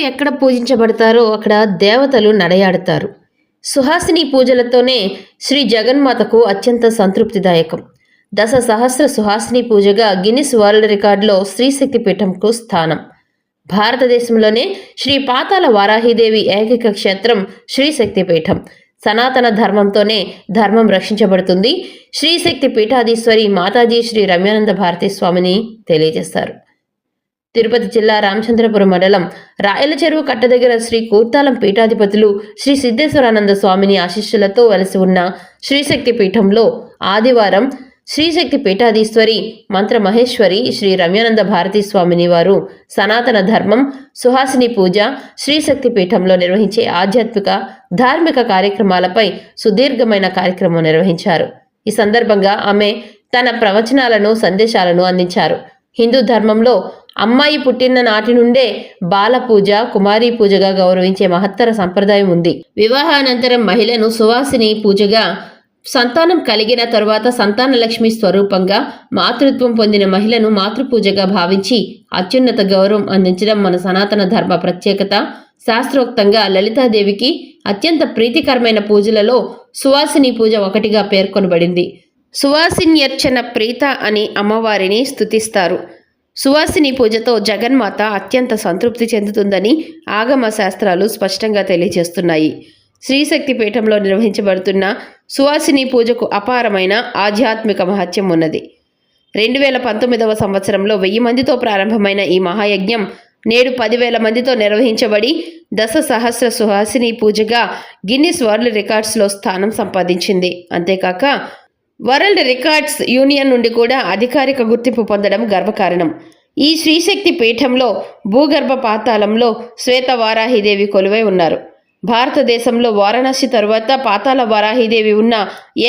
ఎక్కడ పూజించబడతారో అక్కడ దేవతలు నడయాడతారు. సుహాసిని పూజలతోనే శ్రీ జగన్మాతకు అత్యంత సంతృప్తిదాయకం. దశ సహస్ర సుహాసిని పూజగా గిన్నిస్ వరల్డ్ రికార్డులో శ్రీశక్తి పీఠంకు స్థానం. భారతదేశంలోనే శ్రీ పాతాళ వారాహిదేవి ఏకైక క్షేత్రం శ్రీశక్తి పీఠం. సనాతన ధర్మంతోనే ధర్మం రక్షించబడుతుంది. శ్రీశక్తి పీఠాధీశ్వరి మాతాజీ శ్రీ రమ్యానంద భారతీ స్వామిని తెలియజేస్తారు. తిరుపతి జిల్లా రామచంద్రపురం మండలం రాయల చెరువు కట్ట దగ్గర శ్రీ కూర్తాలం పీఠాధిపతులు శ్రీ సిద్ధేశ్వరానంద స్వామిని ఆశీస్సులతో వెలసి ఉన్న శ్రీశక్తి పీఠంలో ఆదివారం శ్రీశక్తి పీఠాధీశ్వరి మంత్ర మహేశ్వరి శ్రీ రమ్యానంద భారతీ స్వామిని వారు సనాతన ధర్మం సుహాసిని పూజ శ్రీశక్తి పీఠంలో నిర్వహించే ఆధ్యాత్మిక ధార్మిక కార్యక్రమాలపై సుదీర్ఘమైన కార్యక్రమం నిర్వహించారు. ఈ సందర్భంగా ఆమె తన ప్రవచనాలను సందేశాలను అందించారు. హిందూ ధర్మంలో అమ్మాయి పుట్టిన నాటి నుండే బాల పూజ కుమారీ పూజగా గౌరవించే మహత్తర సంప్రదాయం ఉంది. వివాహానంతరం మహిళను సువాసిని పూజగా, సంతానం కలిగిన తరువాత సంతాన లక్ష్మి స్వరూపంగా, మాతృత్వం పొందిన మహిళను మాతృపూజగా భావించి అత్యున్నత గౌరవం అందించడం మన సనాతన ధర్మ ప్రత్యేకత. శాస్త్రోక్తంగా లలితాదేవికి అత్యంత ప్రీతికరమైన పూజలలో సువాసిని పూజ ఒకటిగా పేర్కొనబడింది. సువాసిన్యర్చన ప్రీత అని అమ్మవారిని స్తుతిస్తారు. సువాసిని పూజతో జగన్మాత అత్యంత సంతృప్తి చెందుతుందని ఆగమ శాస్త్రాలు స్పష్టంగా తెలియజేస్తున్నాయి. శ్రీశక్తి పీఠంలో నిర్వహించబడుతున్న సువాసిని పూజకు అపారమైన ఆధ్యాత్మిక మహత్యం ఉన్నది. 2019వ సంవత్సరంలో 1000 మందితో ప్రారంభమైన ఈ మహాయజ్ఞం నేడు 10,000 మందితో నిర్వహించబడి దశ సహస్ర సుహాసిని పూజగా గిన్నిస్ వరల్డ్ రికార్డ్స్లో స్థానం సంపాదించింది. అంతేకాక వరల్డ్ రికార్డ్స్ యూనియన్ నుండి కూడా అధికారిక గుర్తింపు పొందడం గర్వకారణం. ఈ శ్రీశక్తి పీఠంలో భూగర్భ పాతాళంలో శ్వేత వారాహిదేవి కొలువై ఉన్నారు. భారతదేశంలో వారణాసి తరువాత పాతాళ వారాహిదేవి ఉన్న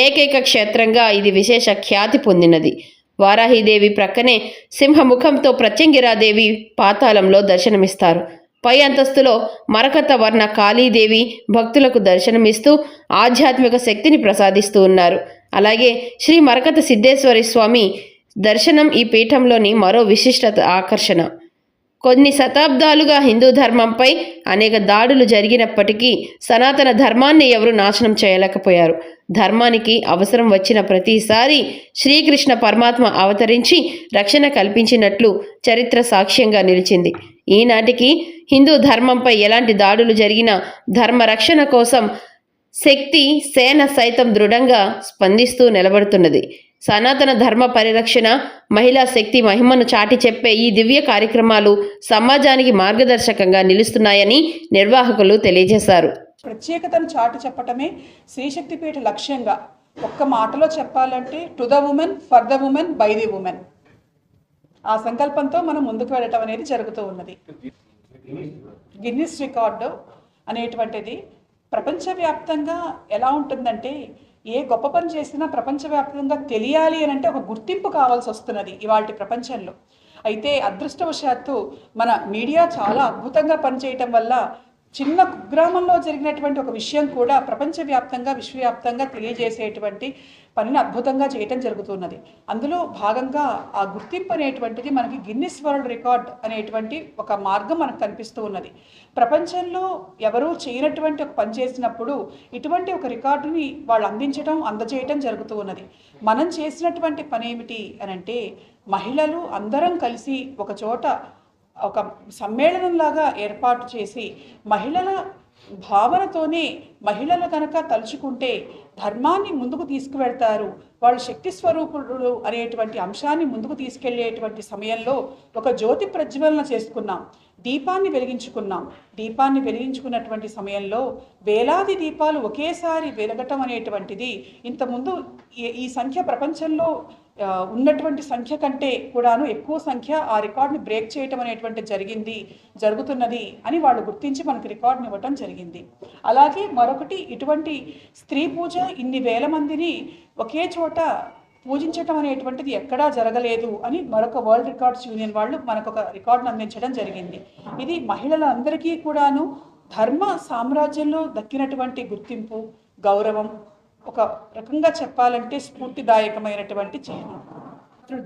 ఏకైక క్షేత్రంగా ఇది విశేష ఖ్యాతి పొందినది. వారాహిదేవి ప్రక్కనే సింహముఖంతో ప్రత్యంగిరాదేవి పాతాళంలో దర్శనమిస్తారు. పై అంతస్తులో మరకత వర్ణ కాళీదేవి భక్తులకు దర్శనమిస్తూ ఆధ్యాత్మిక శక్తిని ప్రసాదిస్తూ ఉన్నారు. అలాగే శ్రీ మరకత సిద్ధేశ్వరి స్వామి దర్శనం ఈ పీఠంలోని మరో విశిష్టత ఆకర్షణ. కొన్ని శతాబ్దాలుగా హిందూ ధర్మంపై అనేక దాడులు జరిగినప్పటికీ సనాతన ధర్మాన్ని ఎవరూ నాశనం చేయలేకపోయారు. ధర్మానికి అవసరం వచ్చిన ప్రతిసారి శ్రీకృష్ణ పరమాత్మ అవతరించి రక్షణ కల్పించినట్లు చరిత్ర సాక్ష్యంగా నిలిచింది. ఈనాటికి హిందూ ధర్మంపై ఎలాంటి దాడులు జరిగినా ధర్మ రక్షణ కోసం శక్తి సేన సైతం దృఢంగా స్పందిస్తూ నిలబడుతున్నది. సనాతన ధర్మ పరిరక్షణ, మహిళా శక్తి మహిమను చాటి చెప్పే ఈ దివ్య కార్యక్రమాలు సమాజానికి మార్గదర్శకంగా నిలుస్తున్నాయని నిర్వాహకులు తెలియజేశారు. ప్రత్యేకతను చాటి చెప్పటమే శ్రీశక్తిపీఠ లక్ష్యంగా. ఒక్క మాటలో చెప్పాలంటే to the women, for the women, by the women. ఆ సంకల్పంతో మనం ముందుకు వెళ్ళటం అనేది జరుగుతూ ఉన్నది. గిన్నిస్ రికార్డు అనేటువంటిది ప్రపంచవ్యాప్తంగా ఎలా ఉంటుందంటే, ఏ గొప్ప పని చేసినా ప్రపంచవ్యాప్తంగా తెలియాలి అని అంటే ఒక గుర్తింపు కావాల్సి వస్తున్నది ఇవాళ ప్రపంచంలో. అయితే అదృష్టవశాత్తు మన మీడియా చాలా అద్భుతంగా పనిచేయటం వల్ల చిన్న కుగ్రామంలో జరిగినటువంటి ఒక విషయం కూడా ప్రపంచవ్యాప్తంగా విశ్వవ్యాప్తంగా తెలియజేసేటువంటి పనిని అద్భుతంగా చేయటం జరుగుతున్నది. అందులో భాగంగా ఆ గుర్తింపు అనేటువంటిది మనకి గిన్నిస్ వరల్డ్ రికార్డ్ అనేటువంటి ఒక మార్గం మనకు కనిపిస్తూ ఉన్నది. ప్రపంచంలో ఎవరూ చేయనటువంటి ఒక పని చేసినప్పుడు ఇటువంటి ఒక రికార్డుని వాళ్ళు అందించడం, అందజేయటం జరుగుతూ ఉన్నది. మనం చేసినటువంటి పని ఏమిటి అని అంటే, మహిళలు అందరం కలిసి ఒక చోట ఒక సమ్మేళనంలాగా ఏర్పాటు చేసి మహిళల భావనతోనే మహిళలు కనుక తలుచుకుంటే ధర్మాన్ని ముందుకు తీసుకువెళ్తారు, వాళ్ళు శక్తి స్వరూపుడు అనేటువంటి అంశాన్ని ముందుకు తీసుకెళ్లేటువంటి సమయంలో ఒక జ్యోతి ప్రజ్వలన చేసుకున్నాం, దీపాన్ని వెలిగించుకున్నాం. దీపాన్ని వెలిగించుకున్నటువంటి సమయంలో వేలాది దీపాలు ఒకేసారి వెలగటం అనేటువంటిది ఇంతకుముందు ఈ సంఖ్య ప్రపంచంలో ఉన్నటువంటి సంఖ్య కంటే కూడాను ఎక్కువ సంఖ్య ఆ రికార్డుని బ్రేక్ చేయటం అనేటువంటి జరుగుతున్నది అని వాళ్ళు గుర్తించి మనకు రికార్డుని ఇవ్వటం జరిగింది. అలాగే మరొకటి, ఇటువంటి స్త్రీ పూజ ఇన్ని వేల మందిని ఒకే చోట పూజించటం అనేటువంటిది ఎక్కడా జరగలేదు అని మరొక వరల్డ్ రికార్డ్స్ యూనియన్ వాళ్ళు మనకు ఒక రికార్డును అందించడం జరిగింది. ఇది మహిళలందరికీ కూడాను ధర్మ సామ్రాజ్యంలో దక్కినటువంటి గుర్తింపు, గౌరవం, ఒక రకంగా చెప్పాలంటే స్ఫూర్తిదాయకమైనటువంటి చిహ్నం.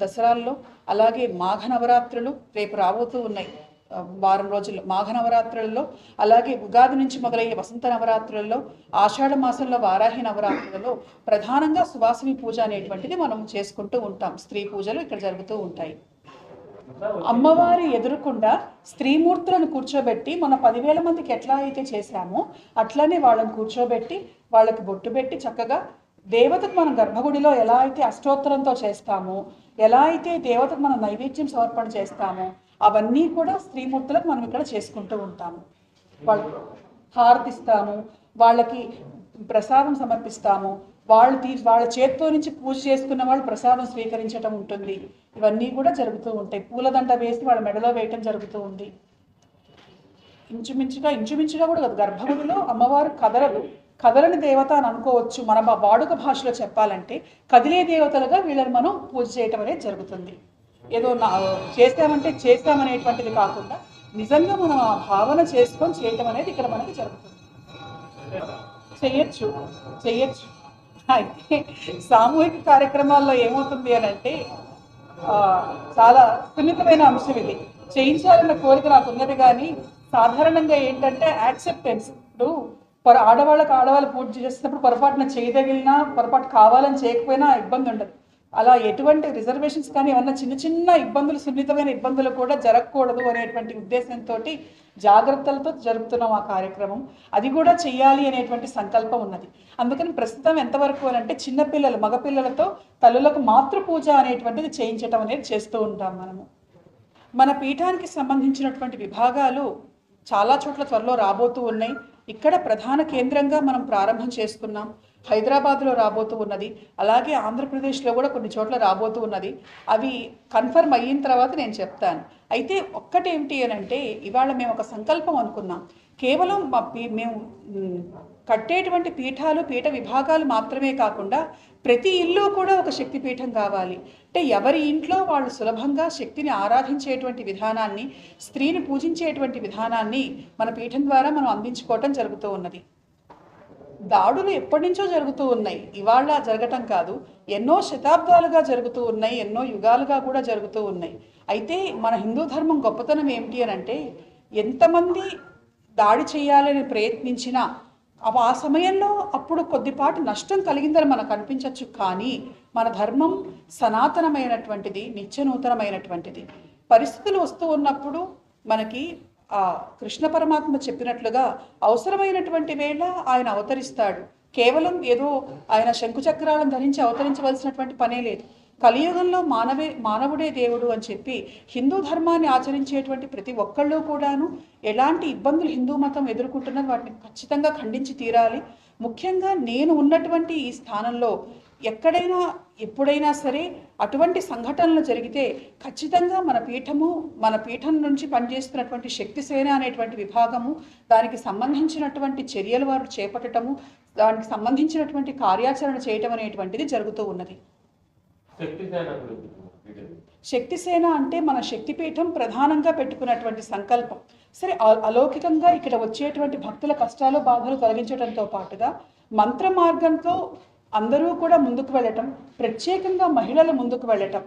దసరాల్లో అలాగే మాఘ నవరాత్రులు రేపు రాబోతూ ఉన్నాయి. వారం రోజుల్లో మాఘ నవరాత్రులలో, అలాగే ఉగాది నుంచి మొదలయ్యే వసంత నవరాత్రులలో, ఆషాఢ మాసంలో వారాహి నవరాత్రులలో ప్రధానంగా సువాసిని పూజ అనేటువంటిది మనం చేసుకుంటూ ఉంటాం. స్త్రీ పూజలు ఇక్కడ జరుగుతూ ఉంటాయి. అమ్మవారి ఎదురుకుండా స్త్రీమూర్తులను కూర్చోబెట్టి మన 10,000 మందికి ఎట్లా అయితే చేశామో అట్లానే వాళ్ళని కూర్చోబెట్టి వాళ్ళకి బొట్టు పెట్టి చక్కగా దేవతకు మనం గర్భగుడిలో ఎలా అయితే అష్టోత్తరంతో చేస్తామో, ఎలా అయితే దేవతకు మనం నైవేద్యం సమర్పణ చేస్తామో అవన్నీ కూడా స్త్రీమూర్తులకు మనం ఇక్కడ చేసుకుంటూ ఉంటాము. వాళ్ళు హారతిస్తాము, వాళ్ళకి ప్రసాదం సమర్పిస్తాము, వాళ్ళ చేతితో నుంచి పూజ చేసుకున్న వాళ్ళు ప్రసాదం స్వీకరించడం ఉంటుంది. ఇవన్నీ కూడా జరుగుతూ ఉంటాయి. పూలదండ వేసి వాళ్ళ మెడలో వేయటం జరుగుతూ ఉంది. ఇంచుమించుగా కూడా కదా, గర్భగుడిలో అమ్మవారు కదలని దేవత అని అనుకోవచ్చు. మన వాడుక భాషలో చెప్పాలంటే కదిలే దేవతలుగా వీళ్ళని మనం పూజ చేయటం అనేది జరుగుతుంది. ఏదో చేస్తామనేటువంటిది కాకుండా నిజంగా మనం ఆ భావన చేసుకొని చేయటం అనేది ఇక్కడ మనకి జరుగుతుంది. చెయ్యొచ్చు. అయితే సామూహిక కార్యక్రమాల్లో ఏమవుతుంది అని అంటే చాలా సున్నితమైన అంశం ఇది. చేయించాలన్న కోరిక నాకు ఉన్నది, కానీ సాధారణంగా ఏంటంటే యాక్సెప్టెన్స్. ఇప్పుడు ఆడవాళ్ళు పూజ చేసినప్పుడు పొరపాటున చేయదగిలినా, పొరపాటు కావాలని చేయకపోయినా ఇబ్బంది ఉండదు. అలా ఎటువంటి రిజర్వేషన్స్ కానీ ఏమన్నా చిన్న ఇబ్బందులు, సున్నితమైన ఇబ్బందులు కూడా జరగకూడదు అనేటువంటి ఉద్దేశంతో జాగ్రత్తలతో జరుపుతున్నాం ఆ కార్యక్రమం. అది కూడా చెయ్యాలి అనేటువంటి సంకల్పం ఉన్నది. అందుకని ప్రస్తుతం ఎంతవరకు అని అంటే చిన్నపిల్లలు, మగపిల్లలతో తల్లులకు మాతృపూజ అనేటువంటిది చేయించటం అనేది చేస్తూ ఉంటాం మనము. మన పీఠానికి సంబంధించినటువంటి విభాగాలు చాలా చోట్ల త్వరలో రాబోతూ ఉన్నాయి. ఇక్కడ ప్రధాన కేంద్రంగా మనం ప్రారంభం చేసుకున్నాం. హైదరాబాద్లో రాబోతూ ఉన్నది, అలాగే ఆంధ్రప్రదేశ్లో కూడా కొన్ని చోట్ల రాబోతూ ఉన్నది. అవి కన్ఫర్మ్ అయిన తర్వాత నేను చెప్తాను. అయితే ఒక్కటేమిటి అని అంటే ఇవాళ మేము ఒక సంకల్పం అనుకున్నాం. కేవలం మేము కట్టేటువంటి పీఠ విభాగాలు మాత్రమే కాకుండా ప్రతి ఇల్లు కూడా ఒక శక్తి పీఠం కావాలి. అంటే ఎవరి ఇంట్లో వాళ్ళు సులభంగా శక్తిని ఆరాధించేటువంటి విధానాన్ని, స్త్రీని పూజించేటువంటి విధానాన్ని మన పీఠం ద్వారా మనం అందించుకోవటం జరుగుతూ ఉన్నది. దాడులు ఎప్పటి నుంచో జరుగుతూ ఉన్నాయి, ఇవాళ జరగటం కాదు. ఎన్నో శతాబ్దాలుగా జరుగుతూ ఉన్నాయి, ఎన్నో యుగాలుగా కూడా జరుగుతూ ఉన్నాయి. అయితే మన హిందూ ధర్మం గొప్పతనం ఏమిటి అని అంటే ఎంతమంది దాడి చేయాలని ప్రయత్నించినా ఆ సమయంలో అప్పుడు కొద్దిపాటి నష్టం కలిగిందని మనకు అనిపించవచ్చు. కానీ మన ధర్మం సనాతనమైనటువంటిది, నిత్యనూతనమైనటువంటిది. పరిస్థితులు వస్తూ ఉన్నప్పుడు మనకి కృష్ణ పరమాత్మ చెప్పినట్లుగా అవసరమైనటువంటి వేళ ఆయన అవతరిస్తాడు. కేవలం ఏదో ఆయన శంకుచక్రాలను ధరించి అవతరించవలసినటువంటి పనే లేదు. కలియుగంలో మానవుడే దేవుడు అని చెప్పి హిందూ ధర్మాన్ని ఆచరించేటువంటి ప్రతి ఒక్కళ్ళు కూడాను ఎలాంటి ఇబ్బందులు హిందూ మతం ఎదుర్కొంటున్నది వాటిని ఖచ్చితంగా ఖండించి తీరాలి. ముఖ్యంగా నేను ఉన్నటువంటి ఈ స్థానంలో ఎక్కడైనా ఎప్పుడైనా సరే అటువంటి సంఘటనలు జరిగితే ఖచ్చితంగా మన పీఠం నుంచి పనిచేస్తున్నటువంటి శక్తిసేన అనేటువంటి విభాగము, దానికి సంబంధించినటువంటి చర్యలు వారు చేపట్టడము, దానికి సంబంధించినటువంటి కార్యాచరణ చేయటం అనేటువంటిది జరుగుతూ ఉన్నది. శక్తిసేన అంటే మన శక్తిపీఠం ప్రధానంగా పెట్టుకున్నటువంటి సంకల్పం. సరే, అలౌకికంగా ఇక్కడ వచ్చేటువంటి భక్తుల కష్టాలు బాధలు తొలగించడంతో పాటుగా మంత్ర మార్గంతో అందరూ కూడా ముందుకు వెళ్ళటం, ప్రత్యేకంగా మహిళలు ముందుకు వెళ్ళటం,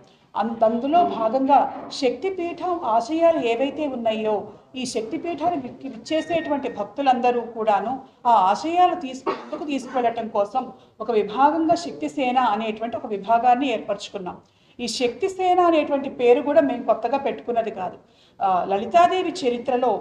అందులో భాగంగా శక్తిపీఠం ఆశయాలు ఏవైతే ఉన్నాయో ఈ శక్తిపీఠాన్ని విచ్చేసేటువంటి భక్తులందరూ కూడాను ఆ ఆశయాలు ముందుకు తీసుకువెళ్ళటం కోసం ఒక విభాగంగా శక్తిసేన అనేటువంటి ఒక విభాగాన్ని ఏర్పరచుకున్నాం. ఈ శక్తిసేన అనేటువంటి పేరు కూడా మేము కొత్తగా పెట్టుకున్నది కాదు. లలితాదేవి చరిత్రలో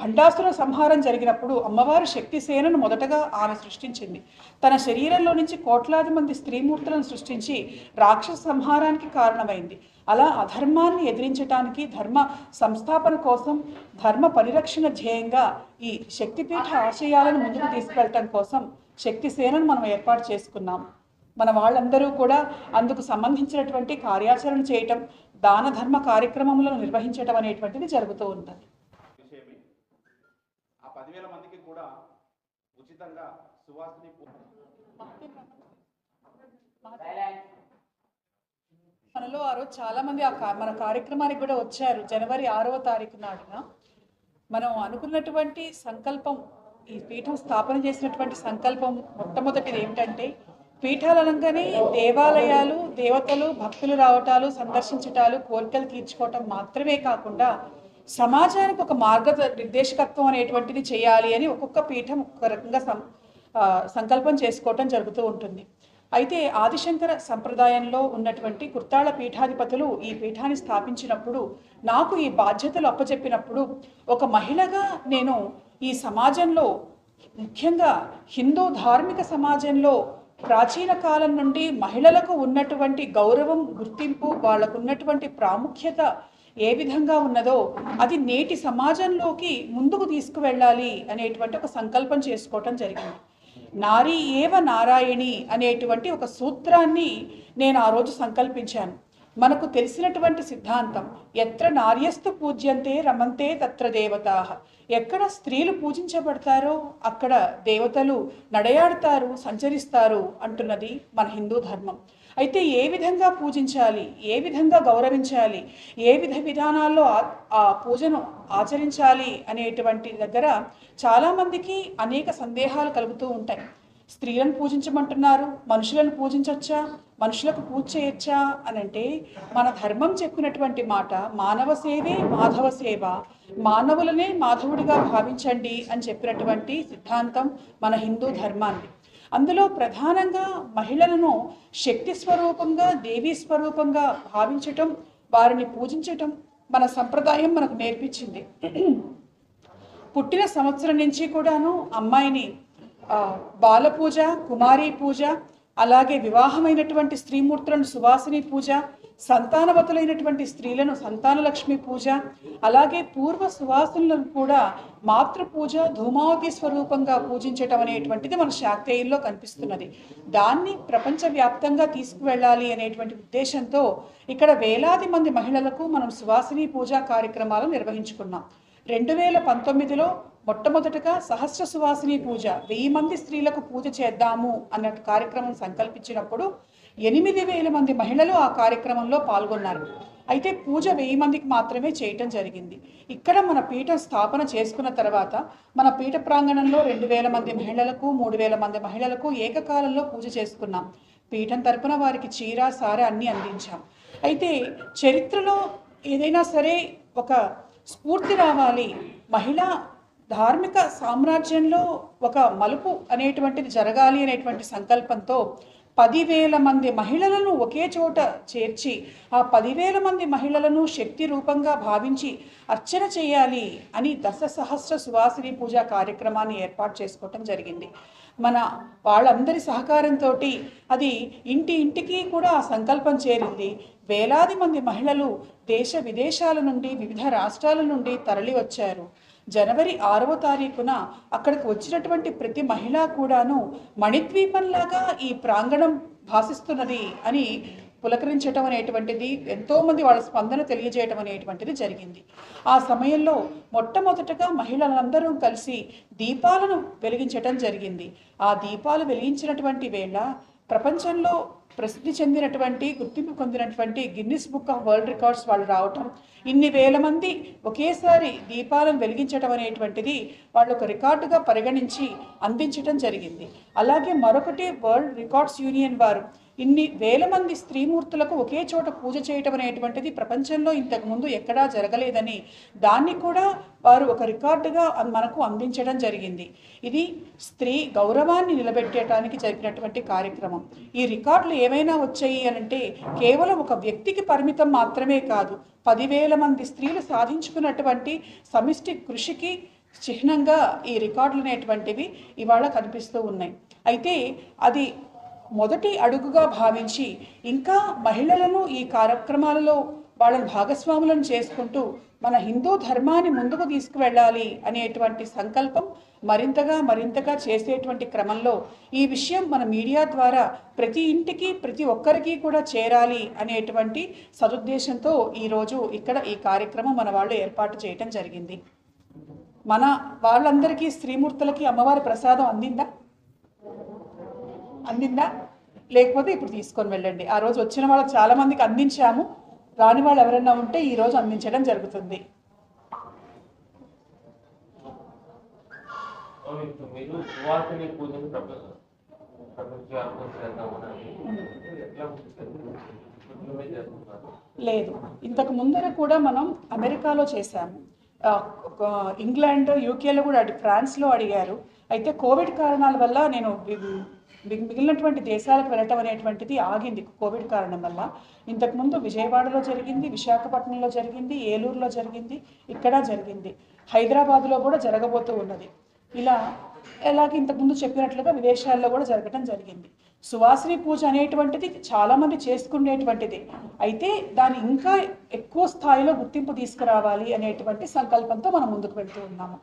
భండాసుర సంహారం జరిగినప్పుడు అమ్మవారు శక్తిసేనను మొదటగా ఆమె సృష్టించింది. తన శరీరంలో నుంచి కోట్లాది మంది స్త్రీమూర్తులను సృష్టించి రాక్షస సంహారానికి కారణమైంది. అలా అధర్మాన్ని ఎదిరించడానికి, ధర్మ సంస్థాపన కోసం, ధర్మ పరిరక్షణ ధ్యేయంగా ఈ శక్తిపీఠ ఆశయాలను ముందుకు తీసుకెళ్ళటం కోసం శక్తిసేనను మనం ఏర్పాటు చేసుకున్నాం. మన వాళ్ళందరూ కూడా అందుకు సంబంధించినటువంటి కార్యాచరణ చేయటం, దాన ధర్మ కార్యక్రమములను నిర్వహించటం అనేటువంటిది జరుగుతూ ఉంటుంది. 10,000 మందికి కూడా ఉచితంగా సువాసిని మనలో ఆ రోజు చాలా మంది మన కార్యక్రమానికి కూడా వచ్చారు. జనవరి 6వ తారీఖు నాడున మనం అనుకున్నటువంటి సంకల్పం, ఈ పీఠం స్థాపన చేసినటువంటి సంకల్పం మొట్టమొదటిది ఏమిటంటే పీఠాలు అనగానే దేవాలయాలు, దేవతలు, భక్తులు రావటాలు, సందర్శించటాలు, కోరికలు తీర్చుకోవటం మాత్రమే కాకుండా సమాజానికి ఒక నిర్దేశకత్వం అనేటువంటిది చేయాలి అని ఒక్కొక్క పీఠం ఒక రకంగా సంకల్పం చేసుకోవటం జరుగుతూ ఉంటుంది. అయితే ఆదిశంకర సంప్రదాయంలో ఉన్నటువంటి కుర్తాళ పీఠాధిపతులు ఈ పీఠాన్ని స్థాపించినప్పుడు నాకు ఈ బాధ్యతలు అప్పచెప్పినప్పుడు ఒక మహిళగా నేను ఈ సమాజంలో, ముఖ్యంగా హిందూ ధార్మిక సమాజంలో ప్రాచీన కాలం నుండి మహిళలకు ఉన్నటువంటి గౌరవం, గుర్తింపు, వాళ్ళకు ఉన్నటువంటి ప్రాముఖ్యత ఏ విధంగా ఉన్నదో అది నేటి సమాజంలోకి ముందుకు తీసుకువెళ్ళాలి అనేటువంటి ఒక సంకల్పం చేసుకోవటం జరిగింది. నారీ ఏవ నారాయణి అనేటువంటి ఒక సూత్రాన్ని నేను ఆ రోజు సంకల్పించాను. మనకు తెలిసినటువంటి సిద్ధాంతం, ఎత్ర నార్యస్తు పూజ్యంతే రమంతే తత్ర దేవతాః. ఎక్కడ స్త్రీలు పూజించబడతారో అక్కడ దేవతలు నడయాడతారు, సంచరిస్తారు అంటున్నది మన హిందూ ధర్మం. అయితే ఏ విధంగా పూజించాలి, ఏ విధంగా గౌరవించాలి, ఏ విధానాల్లో ఆ పూజను ఆచరించాలి అనేటువంటి దగ్గర చాలామందికి అనేక సందేహాలు కలుగుతూ ఉంటాయి. స్త్రీలను పూజించమంటున్నారు, మనుషులను పూజించవచ్చా, మనుషులకు పూజ చేయొచ్చా అని అంటే, మన ధర్మం చెప్పినటువంటి మాట మానవ సేవే మాధవ సేవ, మానవులనే మాధవుడిగా భావించండి అని చెప్పినటువంటి సిద్ధాంతం మన హిందూ ధర్మాన్ని. అందులో ప్రధానంగా మహిళలను శక్తి స్వరూపంగా, దేవీ స్వరూపంగా భావించటం, వారిని పూజించటం మన సంప్రదాయం మనకు నేర్పించింది. పుట్టిన సంవత్సరం నుంచి కూడాను అమ్మాయిని బాలపూజ, కుమారీ పూజ, అలాగే వివాహమైనటువంటి స్త్రీమూర్తులను సువాసిని పూజ, సంతానవతులైనటువంటి స్త్రీలను సంతానలక్ష్మి పూజ, అలాగే పూర్వ సువాసులను కూడా మాతృపూజ, ధూమావతి స్వరూపంగా పూజించటం అనేటువంటిది మన శాక్తేయుల్లో కనిపిస్తున్నది. దాన్ని ప్రపంచవ్యాప్తంగా తీసుకువెళ్ళాలి అనేటువంటి ఉద్దేశంతో ఇక్కడ వేలాది మంది మహిళలకు మనం సువాసిని పూజా కార్యక్రమాలు నిర్వహించుకున్నాం. 2019లో మొట్టమొదటగా సహస్ర సువాసిని పూజ, 1000 మంది స్త్రీలకు పూజ చేద్దాము అన్న కార్యక్రమం సంకల్పించినప్పుడు 8000 మంది మహిళలు ఆ కార్యక్రమంలో పాల్గొన్నారు. అయితే పూజ 1000 మందికి మాత్రమే చేయటం జరిగింది. ఇక్కడ మన పీఠం స్థాపన చేసుకున్న తర్వాత మన పీఠ ప్రాంగణంలో 2000 మంది మహిళలకు, 3000 మంది మహిళలకు ఏకకాలంలో పూజ చేసుకున్నాం. పీఠం తరపున వారికి చీర, సారె అన్నీ అందించాం. అయితే చరిత్రలో ఏదైనా సరే ఒక స్ఫూర్తి రావాలి, మహిళా ధార్మిక సామ్రాజ్యంలో ఒక మలుపు అనేటువంటిది జరగాలి అనేటువంటి సంకల్పంతో 10,000 మంది మహిళలను ఒకే చోట చేర్చి ఆ 10,000 మంది మహిళలను శక్తి రూపంగా భావించి అర్చన చేయాలి అని దశసహస్ర సువాసిని పూజా కార్యక్రమాన్ని ఏర్పాటు చేసుకోవటం జరిగింది. మన వాళ్ళందరి సహకారంతో అది ఇంటికి కూడా ఆ సంకల్పం చేరింది. వేలాది మంది మహిళలు దేశ విదేశాల నుండి, వివిధ రాష్ట్రాల నుండి తరలి వచ్చారు. జనవరి 6వ తారీఖున అక్కడికి వచ్చినటువంటి ప్రతి మహిళ కూడాను మణిద్వీపంలాగా ఈ ప్రాంగణం భాసిస్తున్నది అని పులకరించటం అనేటువంటిది, ఎంతోమంది వాళ్ళ స్పందన తెలియజేయటం అనేటువంటిది జరిగింది. ఆ సమయంలో మొట్టమొదటగా మహిళలందరూ కలిసి దీపాలను వెలిగించటం జరిగింది. ఆ దీపాలు వెలిగించినటువంటి వేళ ప్రపంచంలో ప్రసిద్ధి చెందినటువంటి, గుర్తింపు పొందినటువంటి Guinness book of world records వాళ్ళు రావటం, ఇన్ని వేల మంది ఒకేసారి దీపాలను వెలిగించడం అనేటువంటిది వాళ్ళు ఒక రికార్డుగా పరిగణించి అందించడం జరిగింది. అలాగే మరొకటి, వరల్డ్ రికార్డ్స్ యూనియన్ వారు ఇన్ని వేల మంది స్త్రీమూర్తులకు ఒకే చోట పూజ చేయటం అనేటువంటిది ప్రపంచంలో ఇంతకుముందు ఎక్కడా జరగలేదని దాన్ని కూడా వారు ఒక రికార్డుగా మనకు అందించడం జరిగింది. ఇది స్త్రీ గౌరవాన్ని నిలబెట్టడానికి జరిగినటువంటి కార్యక్రమం. ఈ రికార్డులు ఏమైనా వచ్చాయి అనంటే కేవలం ఒక వ్యక్తికి పరిమితం మాత్రమే కాదు, 10,000 మంది స్త్రీలు సాధించుకున్నటువంటి సమిష్టి కృషికి చిహ్నంగా ఈ రికార్డులు అనేటువంటివి ఇవాళ కనిపిస్తూ ఉన్నాయి. అయితే అది మొదటి అడుగుగా భావించి ఇంకా మహిళలను ఈ కార్యక్రమాలలో వాళ్ళని భాగస్వాములను చేసుకుంటూ మన హిందూ ధర్మాన్ని ముందుకు తీసుకువెళ్ళాలి అనేటువంటి సంకల్పం మరింతగా చేసేటువంటి క్రమంలో ఈ విషయం మన మీడియా ద్వారా ప్రతి ఇంటికి, ప్రతి ఒక్కరికి కూడా చేరాలి అనేటువంటి సదుద్దేశంతో ఈరోజు ఇక్కడ ఈ కార్యక్రమం మన వాళ్ళు ఏర్పాటు చేయటం జరిగింది. మన వాళ్ళందరికీ, స్త్రీమూర్తులకి అమ్మవారి ప్రసాదం అందిందా? లేకపోతే ఇప్పుడు తీసుకొని వెళ్ళండి. ఆ రోజు వచ్చిన వాళ్ళకి చాలామందికి అందించాము. రాని వాళ్ళు ఎవరైనా ఉంటే ఈరోజు అందించడం జరుగుతుంది. లేదు. ఇంతకు ముందర కూడా మనం అమెరికాలో చేశాము, ఇంగ్లాండ్, యూకేలో కూడా ఫ్రాన్స్లో అడిగారు. అయితే కోవిడ్ కారణాల వల్ల నేను మిగిలినటువంటి దేశాలకు వెళ్ళటం అనేటువంటిది ఆగింది కోవిడ్ కారణం వల్ల. ఇంతకుముందు విజయవాడలో జరిగింది, విశాఖపట్నంలో జరిగింది, ఏలూరులో జరిగింది, ఇక్కడ జరిగింది, హైదరాబాద్లో కూడా జరగబోతూ ఉన్నది. అలాగే ఇంతకుముందు చెప్పినట్లుగా విదేశాల్లో కూడా జరగటం జరిగింది. సువాసిని పూజ అనేటువంటిది చాలామంది చేసుకునేటువంటిది. అయితే దాన్ని ఇంకా ఎక్కువ స్థాయిలో గుర్తింపు తీసుకురావాలి అనేటువంటి సంకల్పంతో మనం ముందుకు వెళ్తూ ఉన్నాము.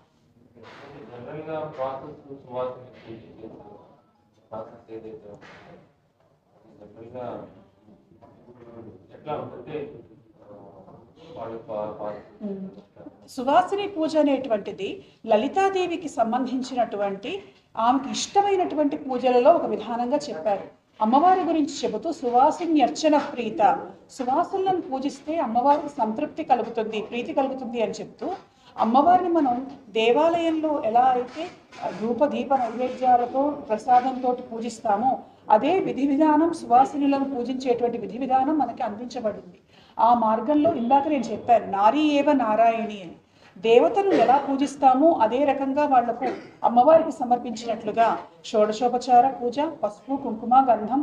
సువాసిని పూజ అనేటువంటిది లలితాదేవికి సంబంధించినటువంటి ఆమెకి ఇష్టమైనటువంటి పూజలలో ఒక విధానంగా చెప్పారు. అమ్మవారి గురించి చెబుతూ సువాసిన్యర్చన ప్రీత, సువాసులను పూజిస్తే అమ్మవారికి సంతృప్తి కలుగుతుంది, ప్రీతి కలుగుతుంది అని చెప్తూ, అమ్మవారిని మనం దేవాలయంలో ఎలా అయితే ధూప దీప నైవేద్యాలతో ప్రసాదంతో పూజిస్తామో అదే విధి విధానం సువాసినులను పూజించేటువంటి విధి విధానం మనకి అందించబడింది. ఆ మార్గంలో ఇందాక నేను చెప్పాను, నారీ ఏవ నారాయణి అని. దేవతను ఎలా పూజిస్తామో అదే రకంగా వాళ్లకు అమ్మవారికి సమర్పించినట్లుగా షోడశోపచార పూజ, పసుపు కుంకుమ గంధం,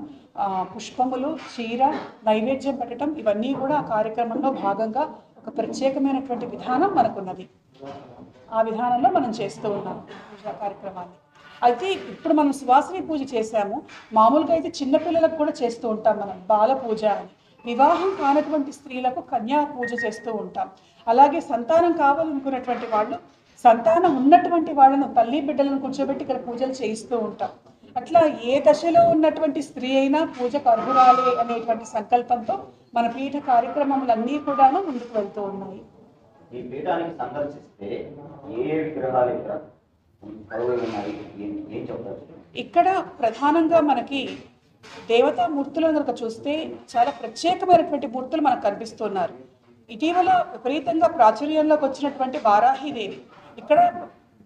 పుష్పములు, చీర, నైవేద్యం పెట్టడం, ఇవన్నీ కూడా ఆ కార్యక్రమంలో భాగంగా ఒక ప్రత్యేకమైనటువంటి విధానం మనకున్నది. ఆ విధానంలో మనం చేస్తూ ఉన్నాం పూజా కార్యక్రమాన్ని. అయితే ఇప్పుడు మనం సువాసిని పూజ చేశాము. మామూలుగా అయితే చిన్నపిల్లలకు కూడా చేస్తూ ఉంటాం మనం బాల పూజ అని. వివాహం కానటువంటి స్త్రీలకు కన్యా పూజ చేస్తూ ఉంటాం. అలాగే సంతానం కావాలనుకున్నటువంటి వాళ్ళు, సంతానం ఉన్నటువంటి వాళ్ళను, తల్లి బిడ్డలను కూర్చోబెట్టి ఇక్కడ పూజలు చేయిస్తూ ఉంటాం. అట్లా ఏ దశలో ఉన్నటువంటి స్త్రీ అయినా పూజకు అర్హురాలే అనేటువంటి సంకల్పంతో మన పీఠ కార్యక్రమములన్నీ కూడా ముందుకు వెళ్తూ ఉన్నాయి. ఈ పీఠానికి సందర్శిస్తే ఏ విగ్రహాలు ఇక్కడ ప్రధానంగా మనకి దేవతామూర్తులు కనుక చూస్తే చాలా ప్రత్యేకమైనటువంటి మూర్తులు మనకు కనిపిస్తున్నారు. ఇటీవల విపరీతంగా ప్రాచుర్యంలోకి వచ్చినటువంటి వారాహిదేవి, ఇక్కడ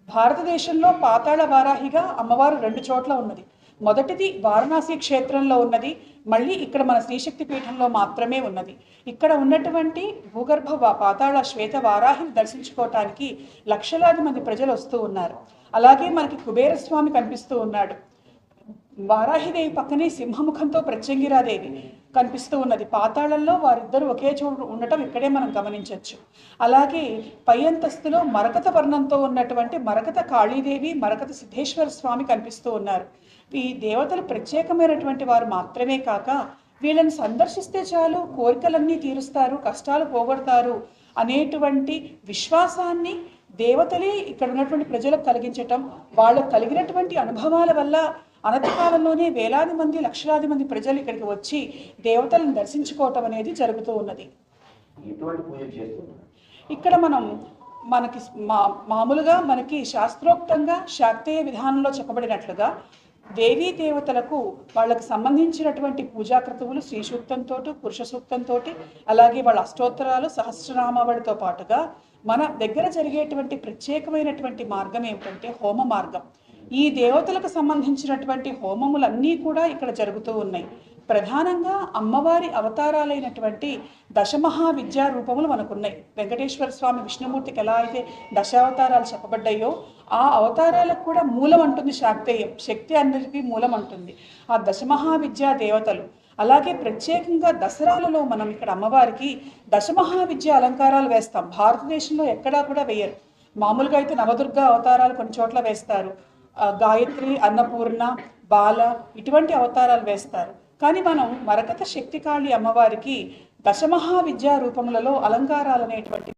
భారతదేశంలో పాతాళ వారాహిగా అమ్మవారు 2 చోట్ల ఉన్నది. మొదటిది వారణాసి క్షేత్రంలో ఉన్నది, మళ్ళీ ఇక్కడ మన శ్రీశక్తి పీఠంలో మాత్రమే ఉన్నది. ఇక్కడ ఉన్నటువంటి భూగర్భ పాతాళ శ్వేత వారాహిని దర్శించుకోవటానికి లక్షలాది మంది ప్రజలు వస్తూ ఉన్నారు. అలాగే మనకి కుబేరస్వామి కనిపిస్తూ ఉన్నాడు. వారాహిదేవి పక్కనే సింహముఖంతో ప్రత్యంగిరాదేవి కనిపిస్తూ ఉన్నది. పాతాళంలో వారిద్దరూ ఒకే చోటు ఉండటం ఇక్కడే మనం గమనించవచ్చు. అలాగే పై అంతస్తులో మరకత వర్ణంతో ఉన్నటువంటి మరకత కాళీదేవి, మరకత సిద్ధేశ్వర స్వామి కనిపిస్తూ ఉన్నారు. ఈ దేవతలు ప్రత్యేకమైనటువంటి వారు మాత్రమే కాక, వీళ్ళని సందర్శిస్తే చాలు కోరికలన్నీ తీరుస్తారు, కష్టాలు పోగొడతారు అనేటువంటి విశ్వాసాన్ని దేవతలే ఇక్కడ ఉన్నటువంటి ప్రజలకు కలిగించటం, వాళ్ళకు కలిగినటువంటి అనుభవాల వల్ల అనతి కాలంలోనే వేలాది మంది, లక్షలాది మంది ప్రజలు ఇక్కడికి వచ్చి దేవతలను దర్శించుకోవటం అనేది జరుగుతూ ఉన్నది. ఇక్కడ మనకి మామూలుగా మనకి శాస్త్రోక్తంగా శాక్తేయ విధానంలో చెప్పబడినట్లుగా దేవీ దేవతలకు వాళ్ళకు సంబంధించినటువంటి పూజాకృతువులు శ్రీ సూక్తంతో, పురుష సూక్తంతో, అలాగే వాళ్ళ అష్టోత్తరాలు, సహస్రనామావళితో పాటుగా మన దగ్గర జరిగేటువంటి ప్రత్యేకమైనటువంటి మార్గం ఏమిటంటే హోమ మార్గం. ఈ దేవతలకు సంబంధించినటువంటి హోమములన్నీ కూడా ఇక్కడ జరుగుతూ ఉన్నాయి. ప్రధానంగా అమ్మవారి అవతారాలైనటువంటి దశమహా విద్యా రూపములు మనకున్నాయి. వెంకటేశ్వర స్వామి విష్ణుమూర్తికి ఎలా అయితే దశావతారాలు చెప్పబడ్డాయో ఆ అవతారాలకు కూడా మూలం అంటుంది శాక్తేయం, శక్తి అందరికీ మూలం అంటుంది ఆ దశమహా విద్యా దేవతలు. అలాగే ప్రత్యేకంగా దసరాలలో మనం ఇక్కడ అమ్మవారికి దశమహా విద్యా అలంకారాలు వేస్తాం. భారతదేశంలో ఎక్కడా కూడా వేయరు. మామూలుగా అయితే నవదుర్గా అవతారాలు కొన్ని చోట్ల వేస్తారు, గాయత్రి, అన్నపూర్ణ, బాల ఇటువంటి అవతారాలు వేస్తారు. కానీ మనం మరకత శక్తికాళి అమ్మవారికి దశమహా విద్యా రూపములలో అలంకారాలు అనేటువంటి